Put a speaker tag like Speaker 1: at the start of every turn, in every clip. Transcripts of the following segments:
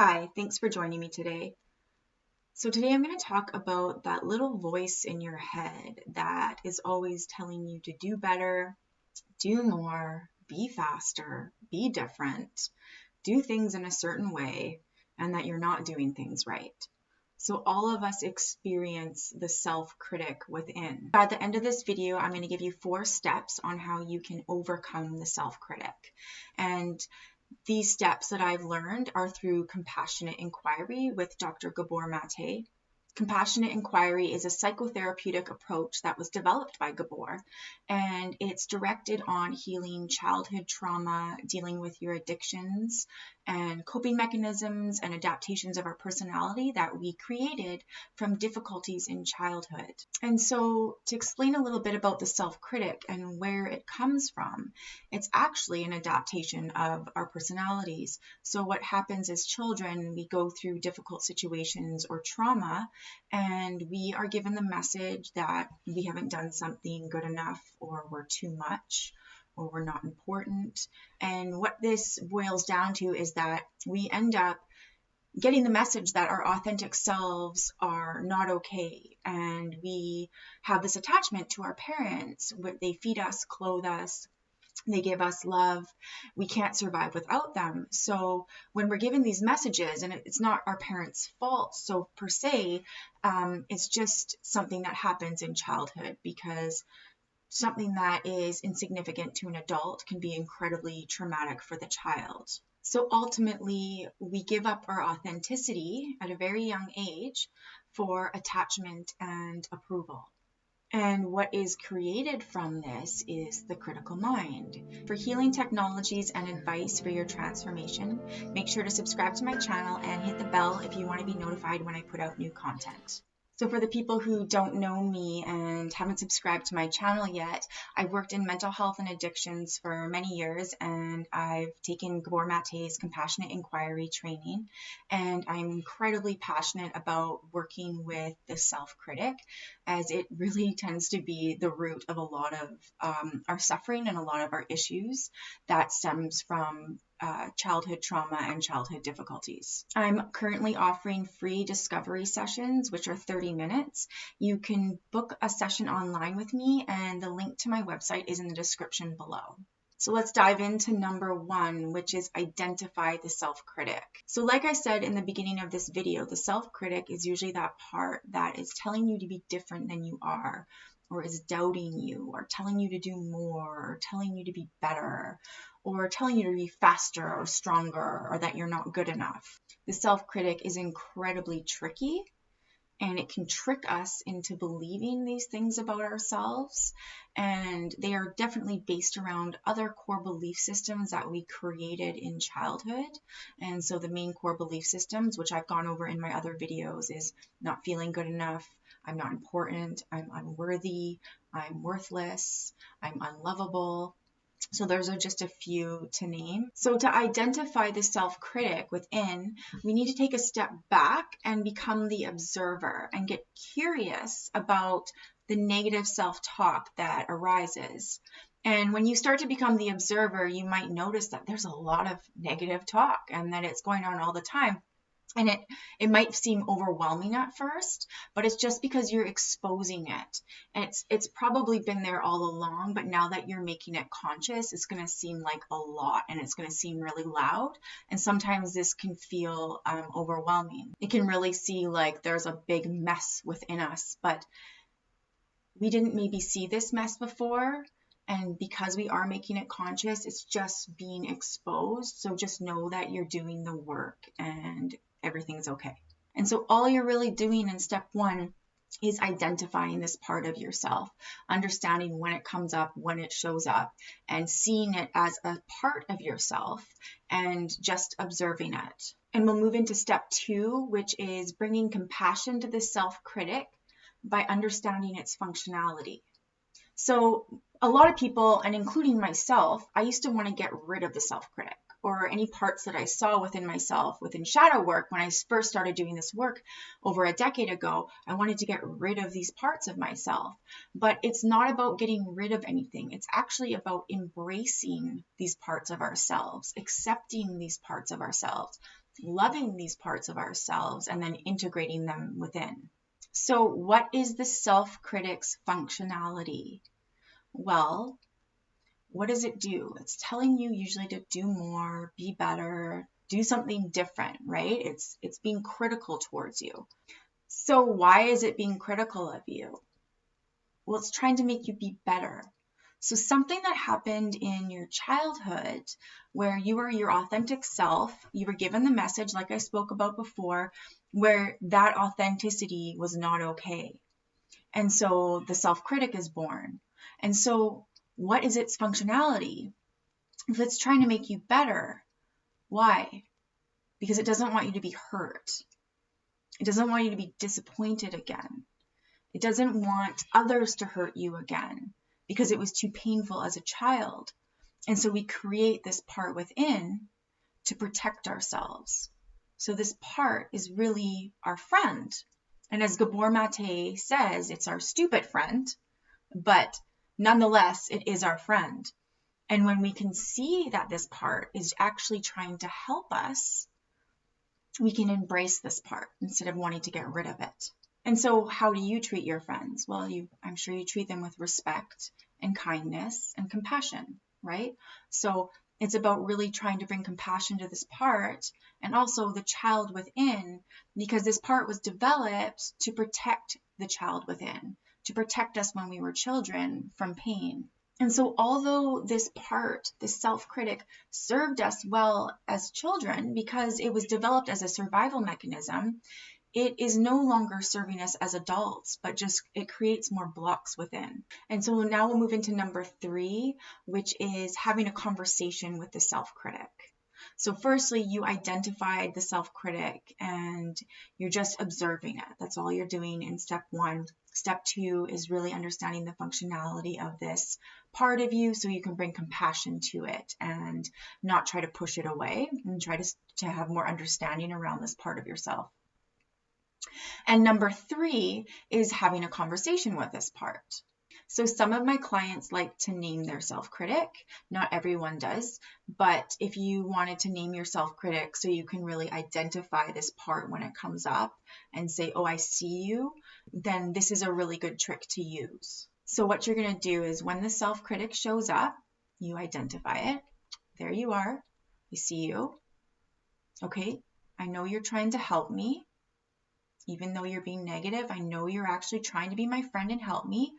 Speaker 1: Hi, thanks for joining me today. So today I'm going to talk about that little voice in your head that is always telling you to do better, do more, be faster, be different, do things in a certain way, and that you're not doing things right. So all of us experience the self-critic within. At the end of this video, I'm going to give you 4 steps on how you can overcome the self-critic. And these steps that I've learned are through compassionate inquiry with Dr. Gabor Mate. Compassionate inquiry is a psychotherapeutic approach that was developed by Gabor, and it's directed on healing childhood trauma, dealing with your addictions, and coping mechanisms and adaptations of our personality that we created from difficulties in childhood. And so to explain a little bit about the self-critic and where it comes from, it's actually an adaptation of our personalities. So what happens as children, we go through difficult situations or trauma, and we are given the message that we haven't done something good enough, or we're too much, or we're not important. And what this boils down to is that we end up getting the message that our authentic selves are not okay, and we have this attachment to our parents. They feed us, clothe us, they give us love. We can't survive without them. So when we're given these messages, and it's not our parents' fault, so per se, it's just something that happens in childhood, because something that is insignificant to an adult can be incredibly traumatic for the child. So ultimately, we give up our authenticity at a very young age for attachment and approval. And what is created from this is the critical mind. For healing technologies and advice for your transformation, make sure to subscribe to my channel and hit the bell if you want to be notified when I put out new content. So for the people who don't know me and haven't subscribed to my channel yet, I've worked in mental health and addictions for many years, and I've taken Gabor Mate's compassionate inquiry training, and I'm incredibly passionate about working with the self-critic, as it really tends to be the root of a lot of our suffering and a lot of our issues that stems from childhood trauma and childhood difficulties. I'm currently offering free discovery sessions, which are 30 minutes. You can book a session online with me, and the link to my website is in the description below. So let's dive into number 1, which is identify the self-critic. So like I said in the beginning of this video, the self-critic is usually that part that is telling you to be different than you are, or is doubting you, or telling you to do more, or telling you to be better, or telling you to be faster or stronger, or that you're not good enough. The self-critic is incredibly tricky, and it can trick us into believing these things about ourselves. And they are definitely based around other core belief systems that we created in childhood. And so the main core belief systems, which I've gone over in my other videos, is not feeling good enough, I'm not important, I'm unworthy, I'm worthless, I'm unlovable. So those are just a few to name. So to identify the self-critic within, we need to take a step back and become the observer and get curious about the negative self-talk that arises. And when you start to become the observer, you might notice that there's a lot of negative talk and that it's going on all the time. And it might seem overwhelming at first, but it's just because you're exposing it. And it's probably been there all along, but now that you're making it conscious, it's going to seem like a lot, and it's going to seem really loud. And sometimes this can feel overwhelming. It can really see like there's a big mess within us, but we didn't maybe see this mess before. And because we are making it conscious, it's just being exposed. So just know that you're doing the work and everything's okay. And so all you're really doing in step 1 is identifying this part of yourself, understanding when it comes up, when it shows up, and seeing it as a part of yourself and just observing it. And we'll move into step 2, which is bringing compassion to the self-critic by understanding its functionality. So a lot of people, and including myself, I used to want to get rid of the self-critic, or any parts that I saw within myself within shadow work. When I first started doing this work over a decade ago, I wanted to get rid of these parts of myself. But it's not about getting rid of anything. It's actually about embracing these parts of ourselves, accepting these parts of ourselves, loving these parts of ourselves and then integrating them within. So what is the self-critic's functionality? Well, what does it do? It's telling you usually to do more, be better, do something different, right? It's being critical towards you. So why is it being critical of you? Well, it's trying to make you be better. So something that happened in your childhood where you were your authentic self, you were given the message like I spoke about before, where that authenticity was not okay. And so the self-critic is born. And so what is its functionality? If it's trying to make you better, why? Because it doesn't want you to be hurt. It doesn't want you to be disappointed again. It doesn't want others to hurt you again because it was too painful as a child. And so we create this part within to protect ourselves. So this part is really our friend. And as Gabor Mate says, it's our stupid friend, but nonetheless, it is our friend. And when we can see that this part is actually trying to help us, we can embrace this part instead of wanting to get rid of it. And so how do you treat your friends? Well, I'm sure you treat them with respect and kindness and compassion, right? So it's about really trying to bring compassion to this part and also the child within, because this part was developed to protect the child within, to protect us when we were children from pain. And so although this part, this self-critic, served us well as children because it was developed as a survival mechanism, it is no longer serving us as adults, but just it creates more blocks within. And so now we'll move into number 3, which is having a conversation with the self-critic. So firstly, you identified the self-critic and you're just observing it. That's all you're doing in step 1. Step 2 is really understanding the functionality of this part of you so you can bring compassion to it and not try to push it away and try to have more understanding around this part of yourself. And number 3 is having a conversation with this part. So some of my clients like to name their self-critic. Not everyone does, but if you wanted to name your self-critic so you can really identify this part when it comes up and say, oh, I see you, then this is a really good trick to use. So what you're going to do is when the self-critic shows up, you identify it. There you are. I see you. Okay, I know you're trying to help me. Even though you're being negative, I know you're actually trying to be my friend and help me,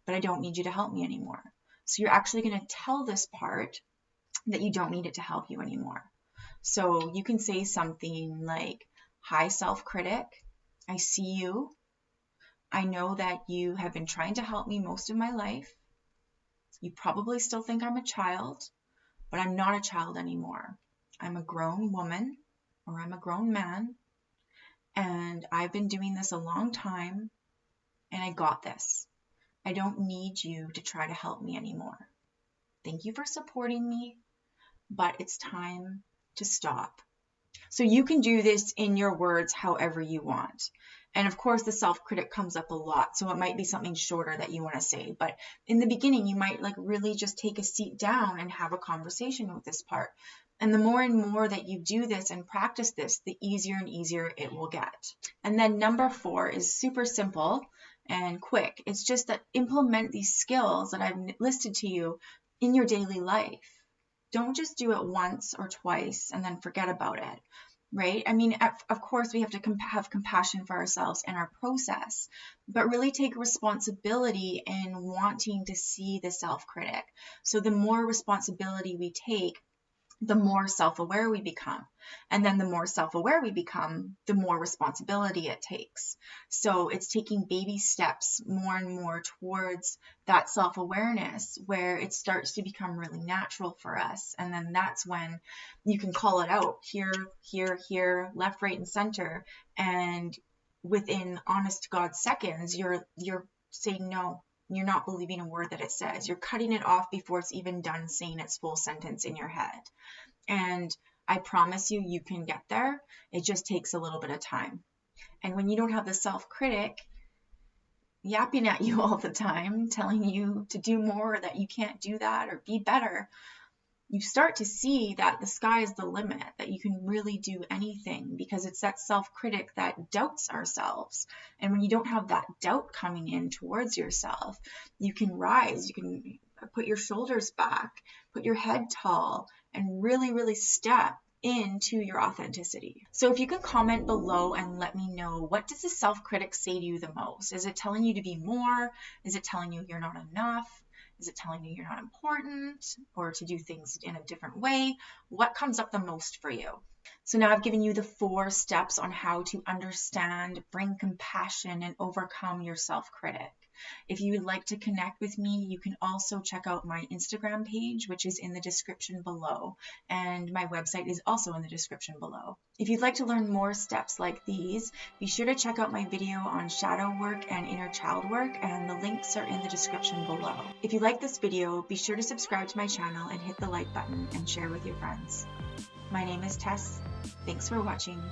Speaker 1: but I don't need you to help me anymore. So you're actually going to tell this part that you don't need it to help you anymore. So you can say something like, hi, self-critic, I see you. I know that you have been trying to help me most of my life. You probably still think I'm a child, but I'm not a child anymore. I'm a grown woman or I'm a grown man. And I've been doing this a long time, and I got this. I don't need you to try to help me anymore. Thank you for supporting me, but it's time to stop. So you can do this in your words however you want. And of course, the self-critic comes up a lot, so it might be something shorter that you want to say. But in the beginning, you might really just take a seat down and have a conversation with this part. And the more and more that you do this and practice this, the easier and easier it will get. And then number 4 is super simple and quick. It's just that implement these skills that I've listed to you in your daily life. Don't just do it once or twice and then forget about it, right? I mean, of course, we have to have compassion for ourselves and our process, but really take responsibility in wanting to see the self-critic. So the more responsibility we take, the more self-aware we become. And then the more self-aware we become, the more responsibility it takes. So it's taking baby steps more and more towards that self-awareness where it starts to become really natural for us. And then that's when you can call it out here, here, here, left, right, and center. And within honest to God seconds, you're saying no. You're not believing a word that it says. You're cutting it off before it's even done saying its full sentence in your head. And I promise you, you can get there. It just takes a little bit of time. And when you don't have the self-critic yapping at you all the time, telling you to do more, or that you can't do that, or be better, you start to see that the sky is the limit, that you can really do anything, because it's that self-critic that doubts ourselves. And when you don't have that doubt coming in towards yourself, you can rise, you can put your shoulders back, put your head tall, and really, really step into your authenticity. So if you can comment below and let me know, what does the self-critic say to you the most? Is it telling you to be more? Is it telling you you're not enough? Is it telling you you're not important, or to do things in a different way? What comes up the most for you? So now I've given you the 4 steps on how to understand, bring compassion, and overcome your self-critic. If you would like to connect with me, you can also check out my Instagram page, which is in the description below, and my website is also in the description below. If you'd like to learn more steps like these, be sure to check out my video on shadow work and inner child work, and the links are in the description below. If you like this video, be sure to subscribe to my channel and hit the like button and share with your friends. My name is Tess. Thanks for watching.